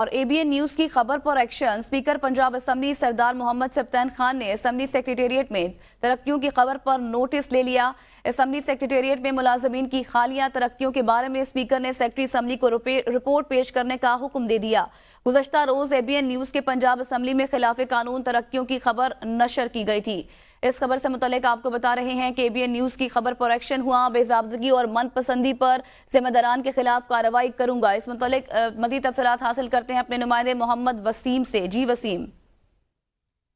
और ABN news की खबर पर एक्शन। स्पीकर पंजाब असेंबली सरदार मोहम्मद सब्तैन खान ने असेंबली सेक्रेटेरिएट में तरक्कियों की खबर पर नोटिस ले लिया। असेंबली सेक्रेटेरिएट में मुलाजमीन की खालियां तरक्कियों के बारे में स्पीकर ने सेक्रेटरी असेंबली को रिपोर्ट पेश करने का हुक्म दे दिया। गुज़श्ता रोज एबीएन न्यूज के पंजाब असेंबली में खिलाफ कानून तरक्कियों की खबर नशर की गई थी। इस खबर से मुतल्लिक आपको बता रहे हैं कि एबीएन न्यूज की खबर पर एक्शन हुआ। बेजाबदगी और मनपसंदी पर जिम्मेदारान के खिलाफ कार्रवाई करूंगा। इस मुतल्लिक मज़ीद तफसीलात हासिल करते हैं अपने नुमाइंदे मोहम्मद वसीम से। जी वसीम।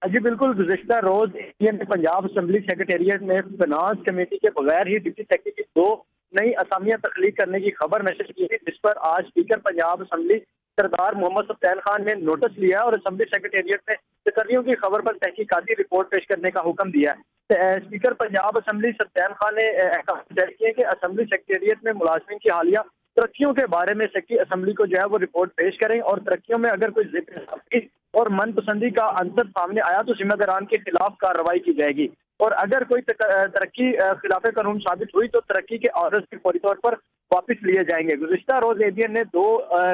जी बिल्कुल, गुज़श्ता रोज एबीएन पंजाब असेंबली सेक्रेटेरिएट में फिनांस कमेटी के बगैर ही डिप्टी सेक्रेटरी की 2 नई असामियां तख्लीक करने की खबर नशर की थी, जिस पर आज स्पीकर पंजाब असेंबली सरदार मोहम्मद सब्तैन खान ने नोटिस लिया और असेंबली सेक्रेटेरिएट में तकर्रियों की खबर पर तहकीकाती रिपोर्ट पेश करने का हुक्म दिया है। स्पीकर पंजाब असेंबली सब्तैन खान ने अहकाम जारी किए कि असेंबली सेक्रेटेरिएट में मुलाजमीन की हालिया तरक्कियों के बारे में सेक्रेटरी असेंबली को जो है वो रिपोर्ट पेश करें और तरक्कियों में अगर कोई जिक्र और मनपसंदी का अंतर सामने आया तो जिम्मेदारान के खिलाफ कार्रवाई की जाएगी और अगर कोई तरक्की खिलाफ कानून साबित हुई तो तरक्की के ऑर्डर्स भी फौरी तौर पर वापस लिए जाएंगे। गुज़श्ता रोज एबीएन ने 2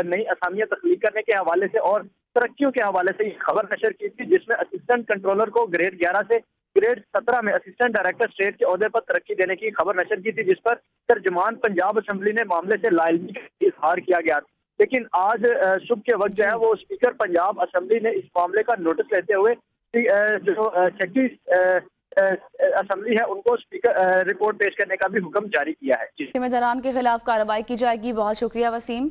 नई असामियां तख्लीक करने के हवाले से और तरक्कियों के हवाले से खबर नशर की थी, जिसमें असिस्टेंट कंट्रोलर को ग्रेड 11 से ग्रेड 17 में असिस्टेंट डायरेक्टर स्टेट के ओहदे पर तरक्की देने की खबर नशर की थी, जिस पर तर्जुमान पंजाब असेंबली ने मामले से लाइलमी का इजहार किया गया। लेकिन आज सुबह के वक्त जो है वो स्पीकर पंजाब असेंबली ने इस मामले का नोटिस लेते हुए जो सेक्रेटरी असेंबली है उनको स्पीकर रिपोर्ट पेश करने का भी हुक्म जारी किया है। जिम्मेदारान के खिलाफ कार्रवाई की जाएगी। बहुत शुक्रिया वसीम।